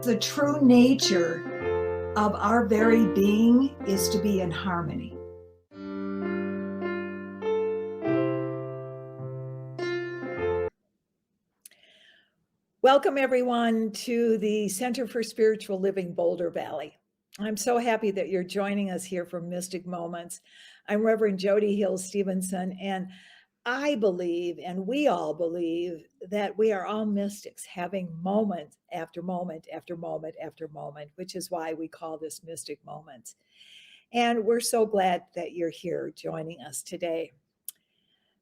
The true nature of our very being is to be in harmony. Welcome, everyone, to the Center for Spiritual Living, Boulder Valley. I'm so happy that you're joining us here for Mystic Moments. I'm Reverend Jody Hill Stevenson, and I believe, and we all believe, that we are all mystics having moment after moment after moment after moment, which is why we call this Mystic Moments. And we're so glad that you're here joining us today.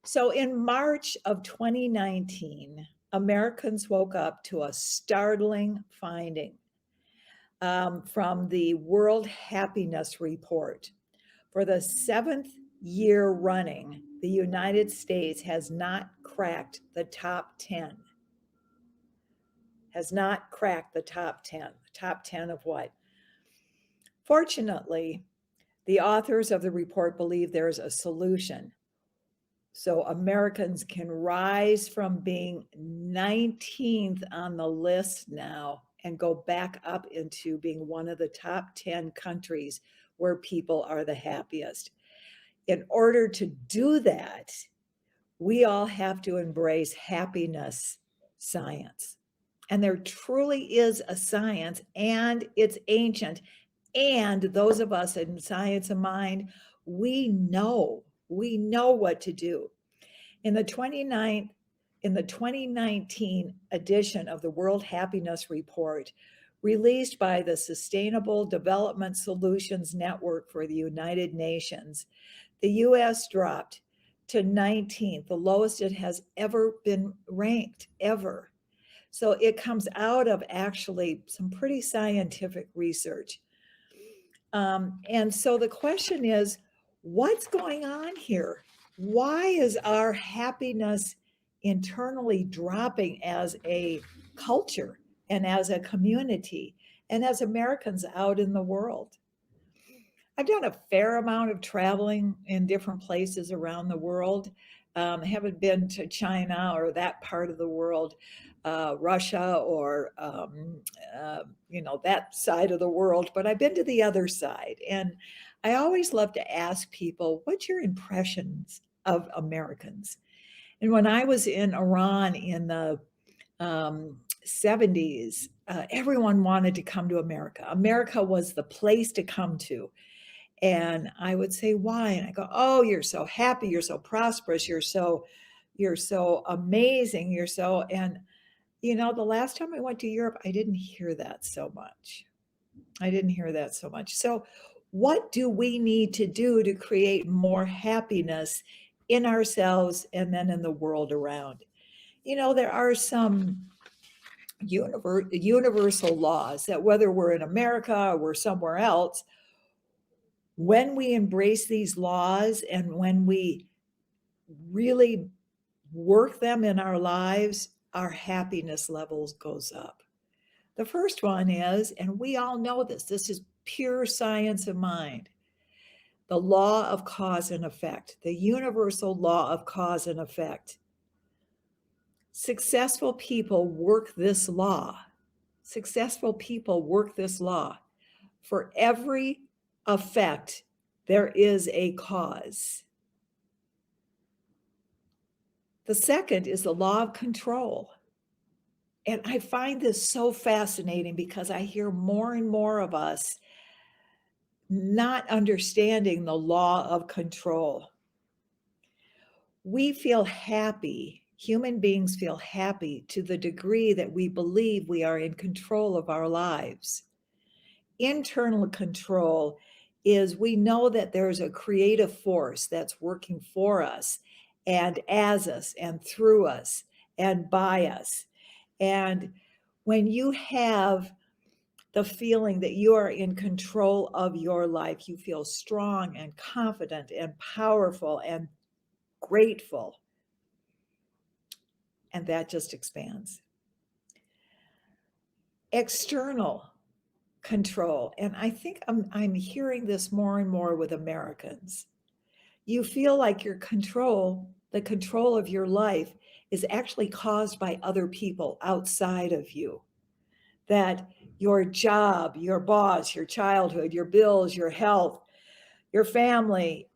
So in March of 2019, Americans woke up to a startling finding from the World Happiness Report. For the 7th year running, the United States has not cracked the top 10. Has not cracked the top 10. Top 10 of what? Fortunately, the authors of the report believe there is a solution. So Americans can rise from being 19th on the list now and go back up into being one of the top 10 countries where people are the happiest. In order to do that, we all have to embrace happiness science. And there truly is a science, and it's ancient. And those of us in science of mind, we know what to do. In the 2019 edition of the World Happiness Report, released by the Sustainable Development Solutions Network for the United Nations, the U.S. dropped to 19th, the lowest it has ever been ranked, ever. So it comes out of actually some pretty scientific research. And so the question is, what's going on here? Why is our happiness internally dropping as a culture and as a community and as Americans out in the world? I've done a fair amount of traveling in different places around the world. Haven't been to China or that part of the world, Russia or, that side of the world, but I've been to the other side. And I always love to ask people, what's your impressions of Americans? And when I was in Iran in the 70s, everyone wanted to come to America. America was the place to come to. And I would say, why? And I go, oh, you're so happy, you're so prosperous, you're so amazing, and the last time I went to Europe, I didn't hear that so much. So what do we need to do to create more happiness in ourselves and then in the world around? There are some universal laws that whether we're in America or we're somewhere else, when we embrace these laws and when we really work them in our lives, our happiness levels goes up. The first one is, and we all know this is pure science of mind, the law of cause and effect, the universal law of cause and effect. Successful people work this law. For every effect, there is a cause. The second is the law of control. And I find this so fascinating because I hear more and more of us not understanding the law of control. We feel happy, human beings feel happy to the degree that we believe we are in control of our lives. Internal control is we know that there's a creative force that's working for us and as us and through us and by us. And when you have the feeling that you are in control of your life, you feel strong and confident and powerful and grateful. And that just expands. External control. And I think I'm hearing this more and more with Americans. You feel like the control of your life is actually caused by other people outside of you. That your job, your boss, your childhood, your bills, your health, your family.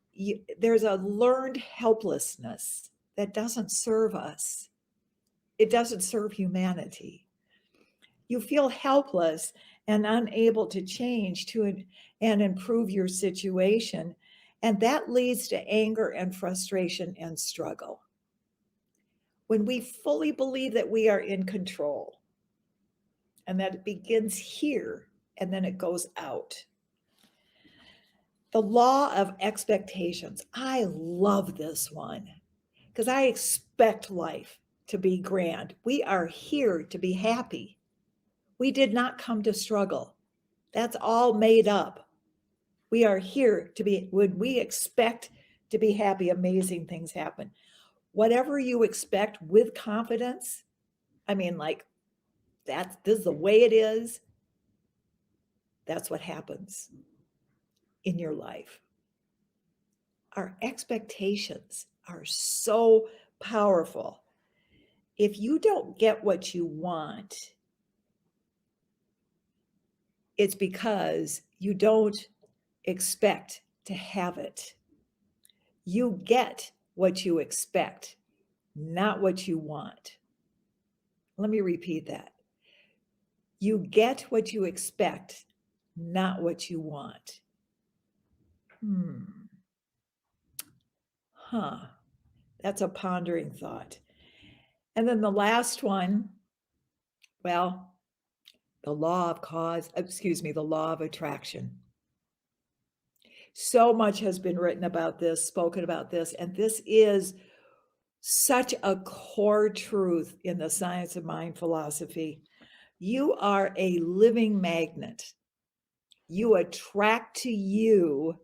There's a learned helplessness that doesn't serve us. It doesn't serve humanity. You feel helpless and unable to change and improve your situation. And that leads to anger and frustration and struggle. When we fully believe that we are in control and that it begins here and then it goes out. The law of expectations. I love this one because I expect life to be grand. We are here to be happy. We did not come to struggle. That's all made up. We are here to be, when we expect to be happy, amazing things happen. Whatever you expect with confidence, I mean, like, this is the way it is. That's what happens in your life. Our expectations are so powerful. If you don't get what you want, it's because you don't expect to have it. You get what you expect, not what you want. Let me repeat that. You get what you expect, not what you want. That's a pondering thought. And then the last one, well, the law of attraction. So much has been written about this, spoken about this, and this is such a core truth in the science of mind philosophy. You are a living magnet. You attract to you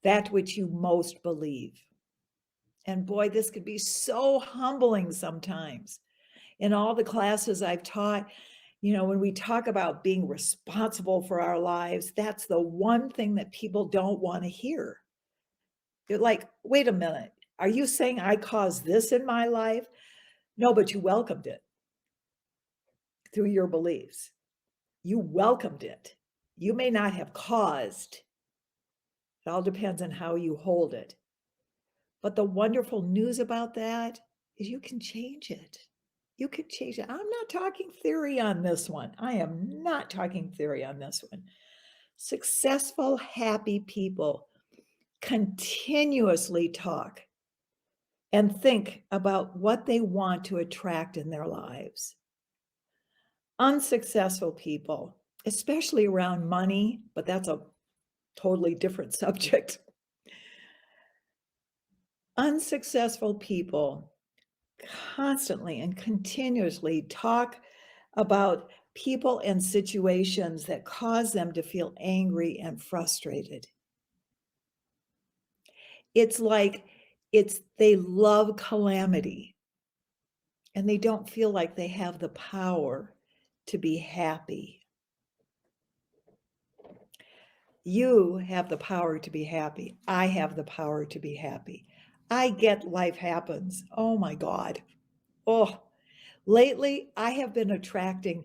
that which you most believe. And boy, this could be so humbling sometimes. In all the classes I've taught, when we talk about being responsible for our lives, that's the one thing that people don't want to hear. They're like, wait a minute, are you saying I caused this in my life? No, but you welcomed it through your beliefs. You welcomed it. You may not have caused. It all depends on how you hold it. But the wonderful news about that is you can change it. You can change it. I'm not talking theory on this one. I am not talking theory on this one. Successful, happy people continuously talk and think about what they want to attract in their lives. Unsuccessful people, especially around money, but that's a totally different subject. Unsuccessful people constantly and continuously talk about people and situations that cause them to feel angry and frustrated. It's like they love calamity and they don't feel like they have the power to be happy. You have the power to be happy. I have the power to be happy. I get life happens. Oh my God. Oh, lately I have been attracting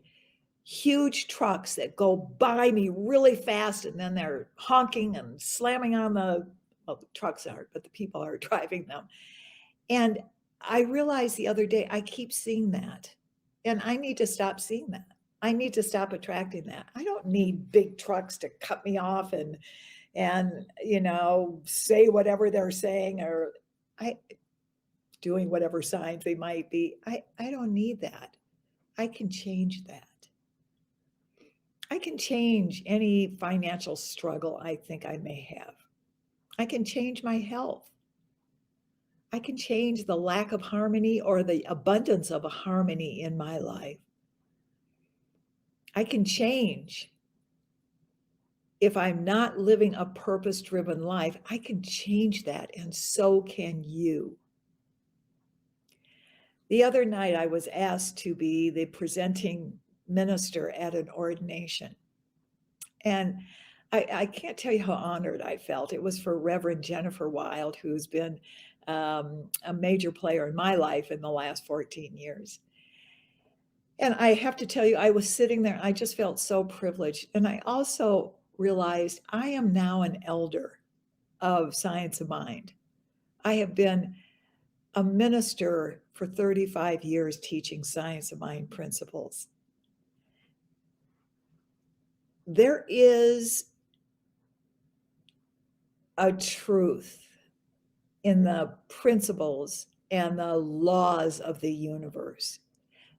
huge trucks that go by me really fast and then they're honking and slamming on the trucks aren't, but the people are driving them. And I realized the other day, I keep seeing that and I need to stop seeing that. I need to stop attracting that. I don't need big trucks to cut me off and say whatever they're saying or doing whatever signs they might be. I don't need that. I can change that. I can change any financial struggle I think I may have. I can change my health. I can change the lack of harmony or the abundance of a harmony in my life. I can change. If I'm not living a purpose-driven life, I can change that, and so can you. The other night, I was asked to be the presenting minister at an ordination. And I can't tell you how honored I felt. It was for Reverend Jennifer Wild, who's been a major player in my life in the last 14 years. And I have to tell you, I was sitting there, I just felt so privileged. And I also realized I am now an elder of Science of Mind. I have been a minister for 35 years teaching Science of Mind principles. There is a truth in the principles and the laws of the universe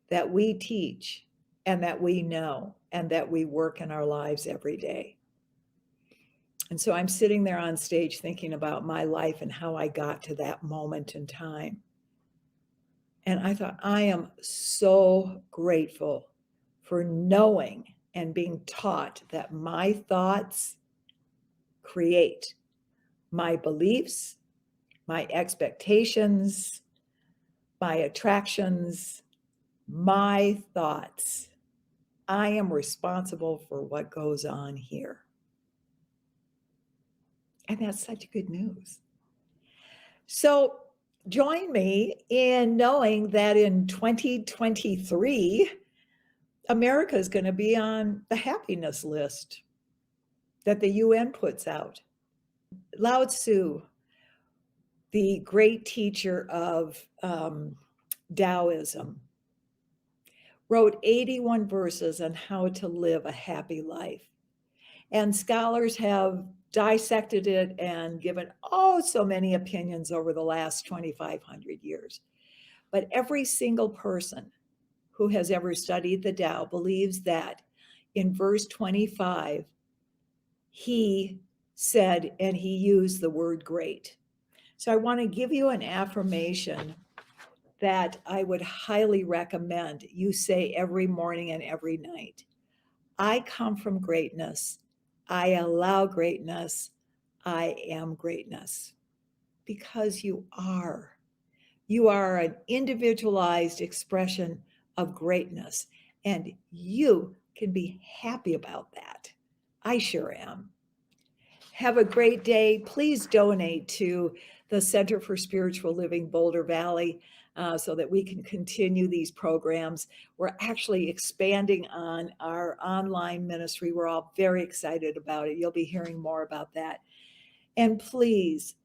that we teach and that we know and that we work in our lives every day. And so I'm sitting there on stage thinking about my life and how I got to that moment in time. And I thought, I am so grateful for knowing and being taught that my thoughts create my beliefs, my expectations, my attractions, my thoughts. I am responsible for what goes on here. And that's such good news. So join me in knowing that in 2023, America is going to be on the happiness list that the UN puts out. Lao Tzu, the great teacher of Taoism, wrote 81 verses on how to live a happy life. And scholars have dissected it and given so many opinions over the last 2,500 years. But every single person who has ever studied the Tao believes that in verse 25, he said, and he used the word great. So I want to give you an affirmation that I would highly recommend you say every morning and every night. I come from greatness. I allow greatness. I am greatness. Because you are. You are an individualized expression of greatness, and you can be happy about that. I sure am. Have a great day. Please donate to the Center for Spiritual Living Boulder Valley so that we can continue these programs. We're actually expanding on our online ministry. We're all very excited about it. You'll be hearing more about that. And please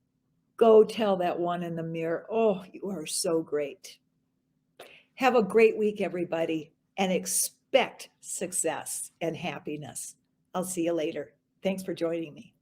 go tell that one in the mirror, oh, you are so great. Have a great week, everybody, and expect success and happiness. I'll see you later. Thanks for joining me.